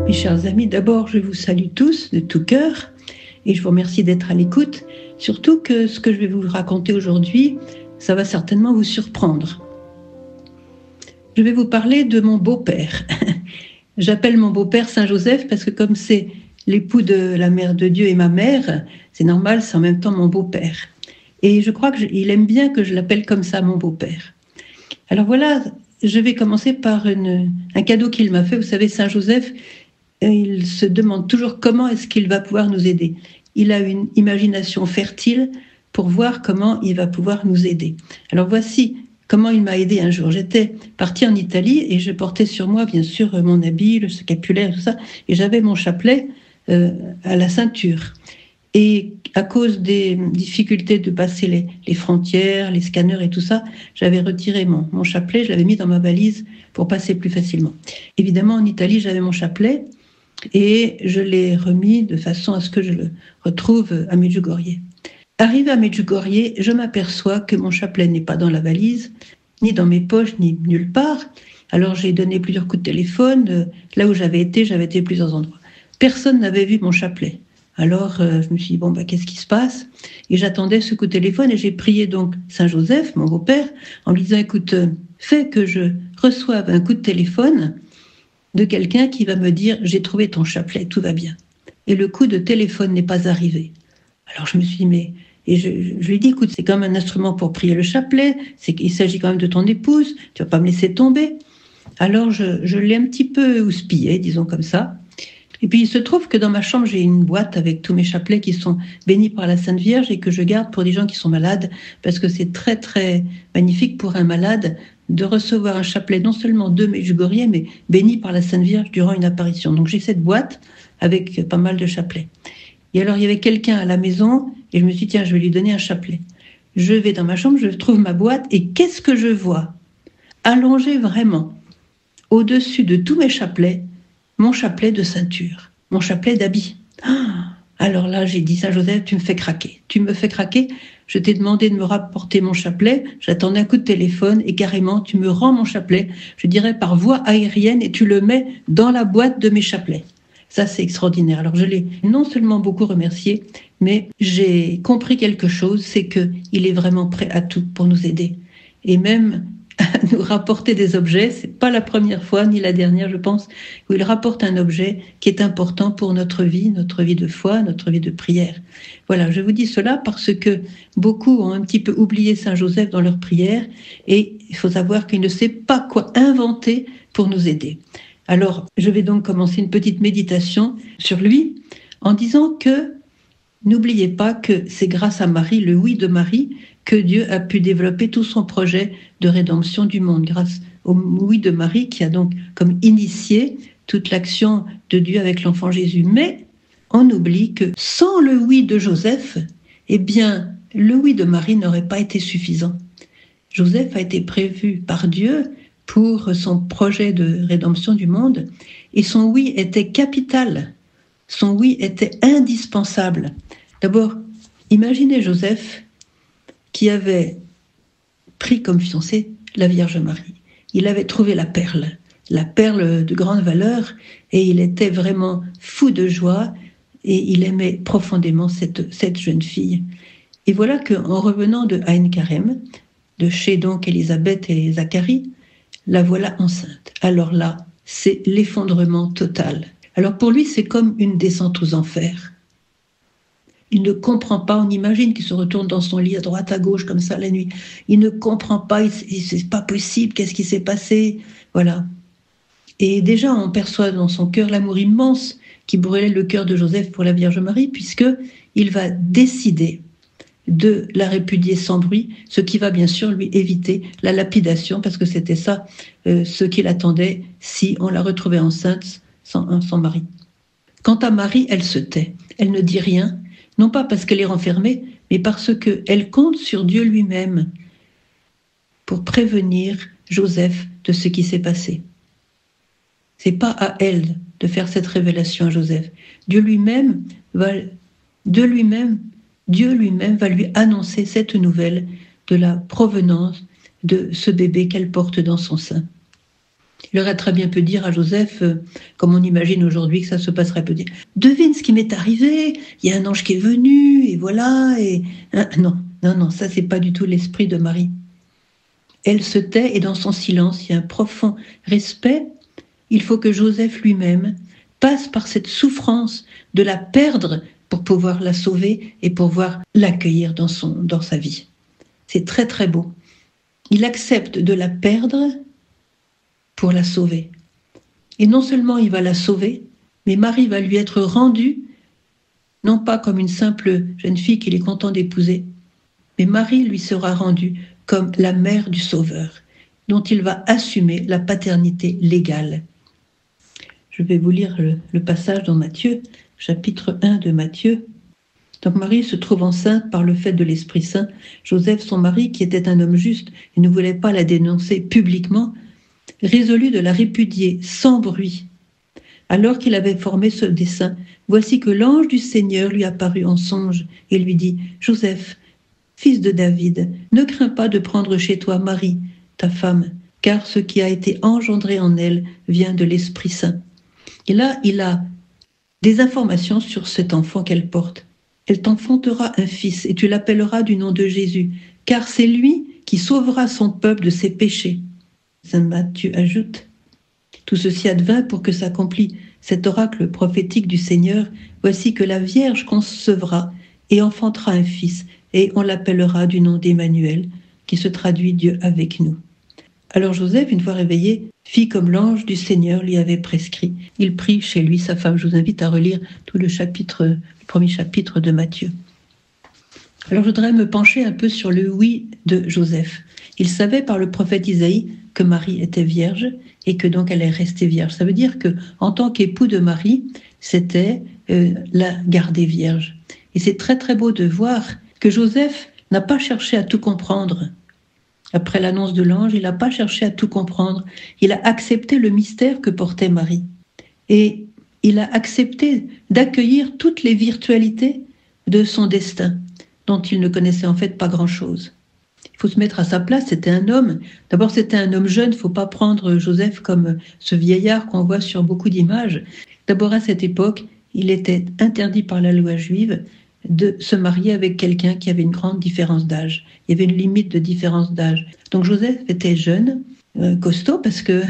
Mes chers amis, d'abord, je vous salue tous de tout cœur et je vous remercie d'être à l'écoute. Surtout que ce que je vais vous raconter aujourd'hui, ça va certainement vous surprendre. Je vais vous parler de mon beau-père. J'appelle mon beau-père Saint-Joseph parce que comme c'est l'époux de la mère de Dieu et ma mère, c'est normal, c'est en même temps mon beau-père. Et je crois qu'il aime bien que je l'appelle comme ça, mon beau-père. Alors voilà, je vais commencer par un cadeau qu'il m'a fait. Vous savez, Saint-Joseph, il se demande toujours comment est-ce qu'il va pouvoir nous aider. Il a une imagination fertile pour voir comment il va pouvoir nous aider. Alors voici comment il m'a aidé un jour. J'étais partie en Italie et je portais sur moi, bien sûr, mon habit, le scapulaire, tout ça, et j'avais mon chapelet à la ceinture. Et à cause des difficultés de passer les frontières, les scanners et tout ça, j'avais retiré mon chapelet, je l'avais mis dans ma valise pour passer plus facilement. Évidemment, en Italie, j'avais mon chapelet et je l'ai remis de façon à ce que je le retrouve à Medjugorje. Arrivé à Medjugorje, je m'aperçois que mon chapelet n'est pas dans la valise, ni dans mes poches, ni nulle part. Alors j'ai donné plusieurs coups de téléphone. Là où j'avais été plusieurs endroits. Personne n'avait vu mon chapelet. Alors je me suis dit, qu'est-ce qui se passe? Et j'attendais ce coup de téléphone et j'ai prié donc Saint-Joseph, mon beau-père, en lui disant, écoute, fais que je reçoive un coup de téléphone de quelqu'un qui va me dire, j'ai trouvé ton chapelet, tout va bien. Et le coup de téléphone n'est pas arrivé. Alors je me suis dit, et je lui ai dit, écoute, c'est quand même un instrument pour prier le chapelet, il s'agit quand même de ton épouse, tu vas pas me laisser tomber. Alors je l'ai un petit peu houspillé, disons comme ça. Et puis il se trouve que dans ma chambre, j'ai une boîte avec tous mes chapelets qui sont bénis par la Sainte Vierge et que je garde pour des gens qui sont malades, parce que c'est très très magnifique pour un malade de recevoir un chapelet non seulement de Medjugorje, mais béni par la Sainte Vierge durant une apparition. Donc j'ai cette boîte avec pas mal de chapelets. Et alors il y avait quelqu'un à la maison et je me suis dit, tiens, je vais lui donner un chapelet. Je vais dans ma chambre, je trouve ma boîte et qu'est-ce que je vois? Allongé vraiment au-dessus de tous mes chapelets, mon chapelet de ceinture, mon chapelet d'habit. Alors là, j'ai dit, Saint-Joseph, tu me fais craquer. Je t'ai demandé de me rapporter mon chapelet, j'attendais un coup de téléphone et carrément, tu me rends mon chapelet, je dirais par voie aérienne, et tu le mets dans la boîte de mes chapelets. Ça, c'est extraordinaire. Alors, je l'ai non seulement beaucoup remercié, mais j'ai compris quelque chose, c'est qu'il est vraiment prêt à tout pour nous aider. Et même à nous rapporter des objets, c'est pas la première fois, ni la dernière, je pense, où il rapporte un objet qui est important pour notre vie de foi, notre vie de prière. Voilà, je vous dis cela parce que beaucoup ont un petit peu oublié Saint-Joseph dans leur prière et il faut savoir qu'il ne sait pas quoi inventer pour nous aider. Alors, je vais donc commencer une petite méditation sur lui en disant que n'oubliez pas que c'est grâce à Marie, le oui de Marie, que Dieu a pu développer tout son projet de rédemption du monde, grâce au oui de Marie qui a donc comme initié toute l'action de Dieu avec l'enfant Jésus. Mais on oublie que sans le oui de Joseph, eh bien, le oui de Marie n'aurait pas été suffisant. Joseph a été prévu par Dieu pour son projet de rédemption du monde et son oui était capital, son oui était indispensable. D'abord, imaginez Joseph qui avait pris comme fiancée la Vierge Marie. Il avait trouvé la perle de grande valeur, et il était vraiment fou de joie, et il aimait profondément cette jeune fille. Et voilà qu'en revenant de Aïn Karem, de chez donc Élisabeth et Zacharie, la voilà enceinte. Alors là, c'est l'effondrement total. Alors pour lui, c'est comme une descente aux enfers. Il ne comprend pas, on imagine qu'il se retourne dans son lit à droite, à gauche, comme ça, la nuit. Il ne comprend pas, c'est pas possible, qu'est-ce qui s'est passé? Voilà. Et déjà, on perçoit dans son cœur l'amour immense qui brûlait le cœur de Joseph pour la Vierge Marie, puisqu'il va décider de la répudier sans bruit, ce qui va bien sûr lui éviter la lapidation, parce que c'était ça ce qu'il attendait si on la retrouvait enceinte sans mari. Quant à Marie, elle se tait, elle ne dit rien, non pas parce qu'elle est renfermée, mais parce qu'elle compte sur Dieu lui-même pour prévenir Joseph de ce qui s'est passé. C'est pas à elle de faire cette révélation à Joseph. Dieu lui-même va lui annoncer cette nouvelle de la provenance de ce bébé qu'elle porte dans son sein. Il aurait très bien pu dire à Joseph, comme on imagine aujourd'hui que ça se passerait, peut dire, devine ce qui m'est arrivé, il y a un ange qui est venu, et voilà, et... Non, non, non, ça c'est pas du tout l'esprit de Marie. Elle se tait et dans son silence, il y a un profond respect. Il faut que Joseph lui-même passe par cette souffrance de la perdre pour pouvoir la sauver et pouvoir l'accueillir dans sa vie. C'est très très beau. Il accepte de la perdre pour la sauver. Et non seulement il va la sauver, mais Marie va lui être rendue, non pas comme une simple jeune fille qu'il est content d'épouser, mais Marie lui sera rendue comme la mère du Sauveur, dont il va assumer la paternité légale. Je vais vous lire le passage dans Matthieu, chapitre 1 de Matthieu. Donc Marie se trouve enceinte par le fait de l'Esprit Saint. Joseph, son mari, qui était un homme juste et ne voulait pas la dénoncer publiquement, résolut de la répudier sans bruit. Alors qu'il avait formé ce dessein, voici que l'ange du Seigneur lui apparut en songe et lui dit « Joseph, fils de David, ne crains pas de prendre chez toi Marie, ta femme, car ce qui a été engendré en elle vient de l'Esprit Saint. » Et là, il a des informations sur cet enfant qu'elle porte. Elle t'enfantera un fils et tu l'appelleras du nom de Jésus, car c'est lui qui sauvera son peuple de ses péchés. Saint Matthieu ajoute, tout ceci advint pour que s'accomplisse cet oracle prophétique du Seigneur. Voici que la Vierge concevra et enfantera un fils, et on l'appellera du nom d'Emmanuel, qui se traduit Dieu avec nous. Alors Joseph, une fois réveillé, fit comme l'ange du Seigneur lui avait prescrit. Il prit chez lui sa femme. Je vous invite à relire tout le premier chapitre de Matthieu. Alors je voudrais me pencher un peu sur le oui de Joseph. Il savait par le prophète Isaïe que Marie était vierge et que donc elle est restée vierge. Ça veut dire que en tant qu'époux de Marie, c'était la garder vierge. Et c'est très très beau de voir que Joseph n'a pas cherché à tout comprendre. Après l'annonce de l'ange, il n'a pas cherché à tout comprendre. Il a accepté le mystère que portait Marie. Et il a accepté d'accueillir toutes les virtualités de son destin, dont il ne connaissait en fait pas grand-chose. Il faut se mettre à sa place, c'était un homme. D'abord, c'était un homme jeune, il ne faut pas prendre Joseph comme ce vieillard qu'on voit sur beaucoup d'images. D'abord, à cette époque, il était interdit par la loi juive de se marier avec quelqu'un qui avait une grande différence d'âge. Il y avait une limite de différence d'âge. Donc Joseph était jeune, costaud, parce que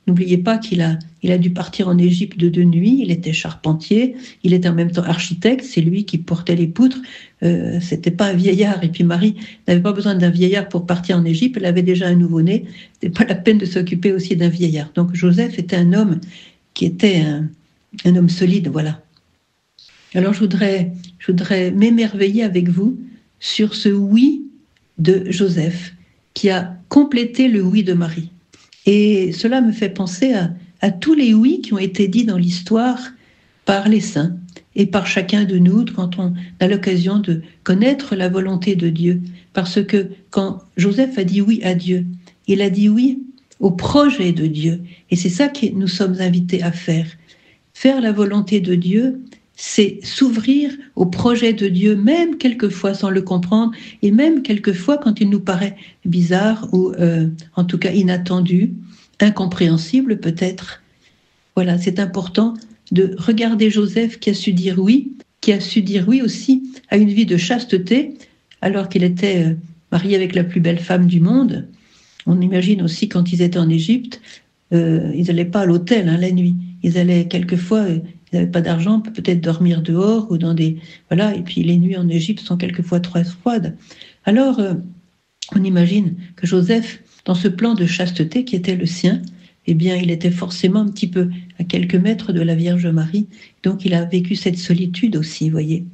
n'oubliez pas qu'il a dû partir en Égypte de nuit, il était charpentier, il était en même temps architecte, c'est lui qui portait les poutres, c'était pas un vieillard. Et puis Marie n'avait pas besoin d'un vieillard pour partir en Égypte, elle avait déjà un nouveau-né, c'était pas la peine de s'occuper aussi d'un vieillard. Donc Joseph était un homme qui était un homme solide, voilà. Alors je voudrais m'émerveiller avec vous sur ce oui de Joseph qui a complété le oui de Marie. Et cela me fait penser à tous les oui qui ont été dits dans l'histoire par les saints et par chacun de nous quand on a l'occasion de connaître la volonté de Dieu. Parce que quand Joseph a dit oui à Dieu, il a dit oui au projet de Dieu. Et c'est ça que nous sommes invités à faire. Faire la volonté de Dieu, c'est s'ouvrir au projet de Dieu, même quelquefois sans le comprendre, et même quelquefois quand il nous paraît bizarre ou en tout cas inattendu, incompréhensible peut-être. Voilà, c'est important de regarder Joseph qui a su dire oui aussi à une vie de chasteté, alors qu'il était marié avec la plus belle femme du monde. On imagine aussi quand ils étaient en Égypte, ils n'allaient pas à l'hôtel la nuit, ils allaient quelquefois... Ils n'avaient pas d'argent, peut-être dormir dehors ou dans des... Voilà, et puis les nuits en Égypte sont quelquefois très froides. Alors, on imagine que Joseph, dans ce plan de chasteté qui était le sien, eh bien, il était forcément un petit peu à quelques mètres de la Vierge Marie. Donc, il a vécu cette solitude aussi, vous voyez.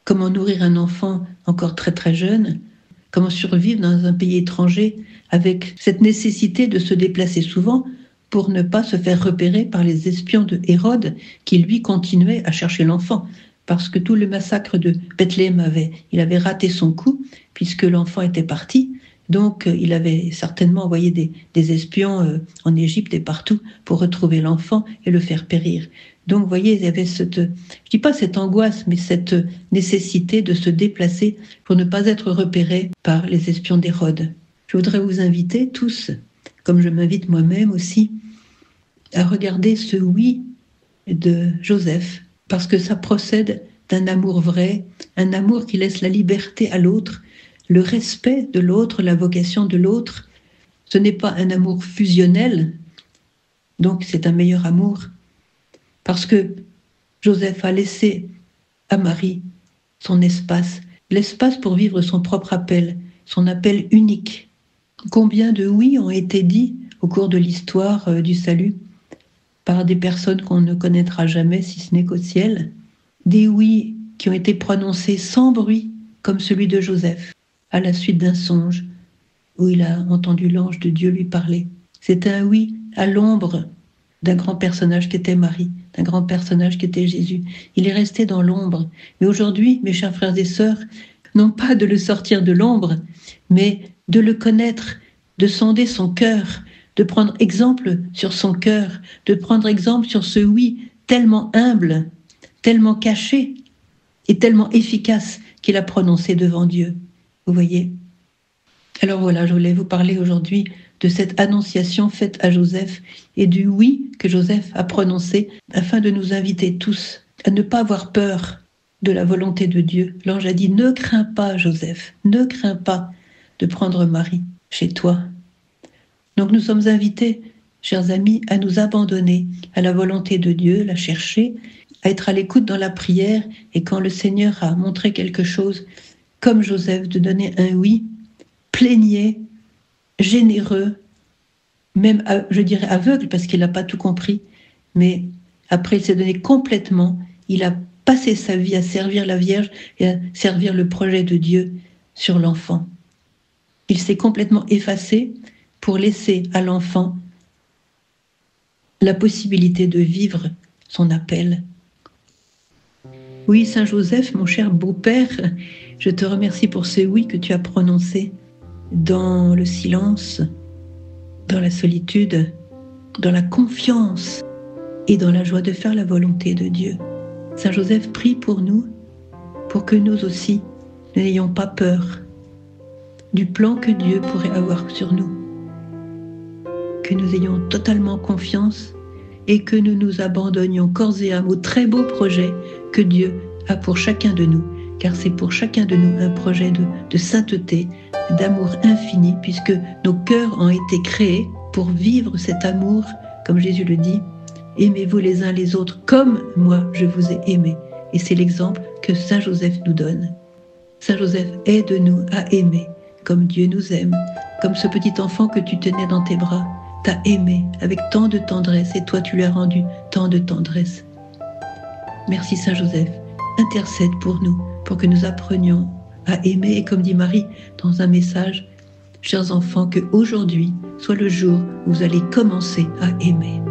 Comment nourrir un enfant encore très très jeune? Comment survivre dans un pays étranger avec cette nécessité de se déplacer souvent pour ne pas se faire repérer par les espions de Hérode qui, lui, continuaient à chercher l'enfant. Parce que tout le massacre de Bethléem il avait raté son coup, puisque l'enfant était parti. Donc, il avait certainement envoyé des espions en Égypte et partout pour retrouver l'enfant et le faire périr. Donc, vous voyez, il y avait je dis pas cette angoisse, mais cette nécessité de se déplacer pour ne pas être repéré par les espions d'Hérode. Je voudrais vous inviter tous comme je m'invite moi-même aussi, à regarder ce oui de Joseph, parce que ça procède d'un amour vrai, un amour qui laisse la liberté à l'autre, le respect de l'autre, la vocation de l'autre. Ce n'est pas un amour fusionnel, donc c'est un meilleur amour, parce que Joseph a laissé à Marie son espace, l'espace pour vivre son propre appel, son appel unique. Combien de oui ont été dits au cours de l'histoire du salut par des personnes qu'on ne connaîtra jamais si ce n'est qu'au ciel, des oui qui ont été prononcés sans bruit, comme celui de Joseph, à la suite d'un songe où il a entendu l'ange de Dieu lui parler. C'est un oui à l'ombre d'un grand personnage qui était Marie, d'un grand personnage qui était Jésus. Il est resté dans l'ombre. Mais aujourd'hui, mes chers frères et sœurs, non pas de le sortir de l'ombre, mais de le connaître, de sonder son cœur, de prendre exemple sur son cœur, de prendre exemple sur ce oui tellement humble, tellement caché et tellement efficace qu'il a prononcé devant Dieu. Vous voyez ? Alors voilà, je voulais vous parler aujourd'hui de cette annonciation faite à Joseph et du oui que Joseph a prononcé afin de nous inviter tous à ne pas avoir peur de la volonté de Dieu. L'ange a dit « Ne crains pas, Joseph, ne crains pas de prendre Marie chez toi. » Donc nous sommes invités, chers amis, à nous abandonner à la volonté de Dieu, la chercher, à être à l'écoute dans la prière, et quand le Seigneur a montré quelque chose, comme Joseph, de donner un oui, plénier, généreux, même, je dirais, aveugle, parce qu'il n'a pas tout compris, mais après il s'est donné complètement, il a passé sa vie à servir la Vierge et à servir le projet de Dieu sur l'enfant. Il s'est complètement effacé pour laisser à l'enfant la possibilité de vivre son appel. Oui, Saint Joseph, mon cher beau-père, je te remercie pour ce oui que tu as prononcé dans le silence, dans la solitude, dans la confiance et dans la joie de faire la volonté de Dieu. Saint Joseph, prie pour nous, pour que nous aussi n'ayons pas peur du plan que Dieu pourrait avoir sur nous, que nous ayons totalement confiance et que nous nous abandonnions corps et âme au très beau projet que Dieu a pour chacun de nous, car c'est pour chacun de nous un projet de sainteté, d'amour infini, puisque nos cœurs ont été créés pour vivre cet amour, comme Jésus le dit, « Aimez-vous les uns les autres comme moi je vous ai aimés ». Et c'est l'exemple que Saint Joseph nous donne. Saint Joseph, aide-nous à aimer comme Dieu nous aime, comme ce petit enfant que tu tenais dans tes bras t'a aimé avec tant de tendresse, et toi tu lui as rendu tant de tendresse. Merci Saint Joseph, intercède pour nous, pour que nous apprenions à aimer, et comme dit Marie dans un message, chers enfants, que aujourd'hui soit le jour où vous allez commencer à aimer.